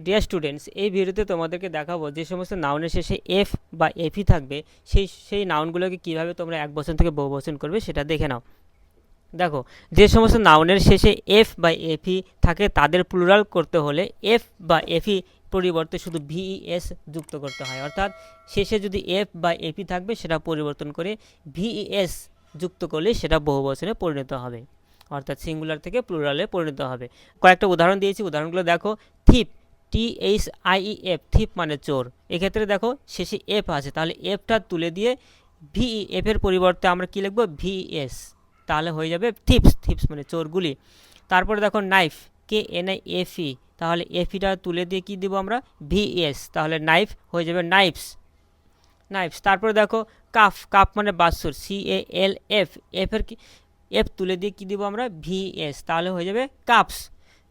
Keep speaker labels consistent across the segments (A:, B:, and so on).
A: Dear students, এই ভিডিওতে তোমাদেরকে দেখাবো যে সমস্ত নাউনের শেষে এফ বা এফি থাকবে সেই নাউনগুলোকে কিভাবে তোমরা এক বচন থেকে বহু বচন করবে সেটা দেখে নাও। দেখো, যে সমস্ত নাউনের শেষে এফ বা এফি থাকে তাদের প্লুরাল করতে হলে এফ বা এফি পরিবর্তে শুধু ভিইএস যুক্ত করতে হয়। অর্থাৎ শেষে যদি এফ বা এফি থাকবে সেটা পরিবর্তন করে ভিইএস যুক্ত করলে সেটা বহুবচনে পরিণত হবে, অর্থাৎ সিঙ্গুলার থেকে প্লুরালে পরিণত হবে। কয়েকটা উদাহরণ দিয়েছি, উদাহরণগুলো দেখো। থিপ, THIEF, থিপ মানে চোর। এক্ষেত্রে দেখো শেষে এফ আছে, তাহলে এফটা তুলে দিয়ে ভিইএফ এর পরিবর্তে আমরা কি লিখবো, ভিএস, তাহলে হয়ে যাবে থিপস। থিপস মানে চোরগুলি। তারপরে দেখো নাইফ, KNIFE, তাহলে এফিটা তুলে দিয়ে কি দিব আমরা, ভিএস, তাহলে নাইফ হয়ে যাবে নাইফস, নাইফস। তারপরে দেখো কাফ, কাপ মানে বাছুর, CALF, এফের কি এফ তুলে দিয়ে কি দিব আমরা, ভিএস, তাহলে হয়ে যাবে কাপস।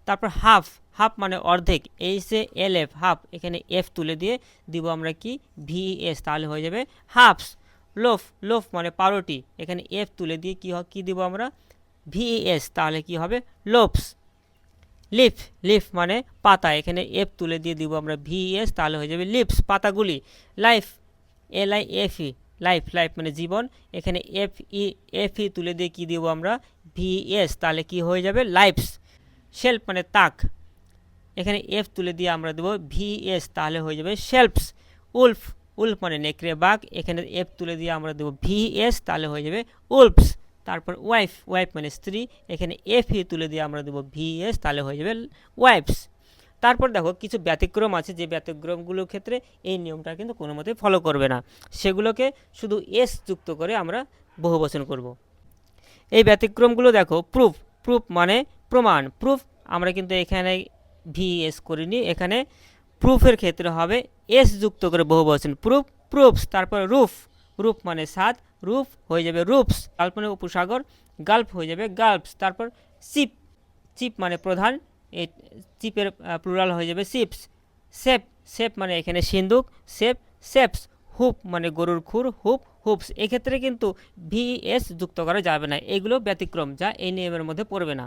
A: তারপর হাফ, হাফ মানে অর্ধেক, HALF, হাফ, এখানে এফ তুলে দিয়ে দিব আমরা কি, ভিএস, তাহলে হয়ে যাবে হাফস। লোফ, লোফ মানে পাউরুটি, এখানে এফ তুলে দিয়ে কি দিব আমরা, ভিএস, তাহলে কি হবে, লোফস। লিফ, লিফ মানে পাতা, এখানে এফ তুলে দিয়ে দিব আমরা ভিএস, তাহলে হয়ে যাবে লিপস, পাতাগুলি। লাইফ, LIFE, লাইফ, লাইফ মানে জীবন, এখানে এফই তুলে দিয়ে কি দিব আমরা, ভিএস, তাহলে কি হয়ে যাবে, লাইফস। শেলফ মানে তাক, এখানে এফ তুলে দিয়ে আমরা দেবো ভিএস, তাহলে হয়ে যাবে শেলফস। উলফ, উলফ মানে নেকড়ে বাঘ, এখানে এফ তুলে দিয়ে আমরা দেবো ভিএস, তাহলে হয়ে যাবে উলফস। তারপর ওয়াইফ, ওয়াইফ মানে স্ত্রী, এখানে এফ তুলে দিয়ে আমরা দেবো ভিএস, তাহলে হয়ে যাবে ওয়াইফস। তারপর দেখো কিছু ব্যতিক্রম আছে, যে ব্যতিক্রমগুলোর ক্ষেত্রে এই নিয়মটা কিন্তু কোনো মতেই ফলো করবে না, সেগুলোকে শুধু এস যুক্ত করে আমরা বহুবচন করব। এই ব্যতিক্রমগুলো দেখো, প্রুফ, প্রুফ মানে প্রমাণ, প্রুফ আমরা কিন্তু এখানে ভিএস করিনি, এখানে প্রুফের ক্ষেত্রে হবে এস যুক্ত করে বহুবচন, প্রুফ, প্রুফস। তারপর রুফ, রুফ মানে ছাদ, রুফ হয়ে যাবে রুফস। গাল্ফ মানে উপসাগর, গাল্ফ হয়ে যাবে গাল্ফস। তারপর চিপ, চিপ মানে প্রধান, এই চিপের প্লুরাল হয়ে যাবে চিপস। সেপ, সেপ মানে এখানে সিন্দুক, সেপ, সেপস। হুপ মানে গরুর খুর, হুপ, হুপস। এক্ষেত্রে কিন্তু ভিএস যুক্ত করা যাবে না, এগুলো ব্যতিক্রম যা এই নিয়মের মধ্যে পড়বে না।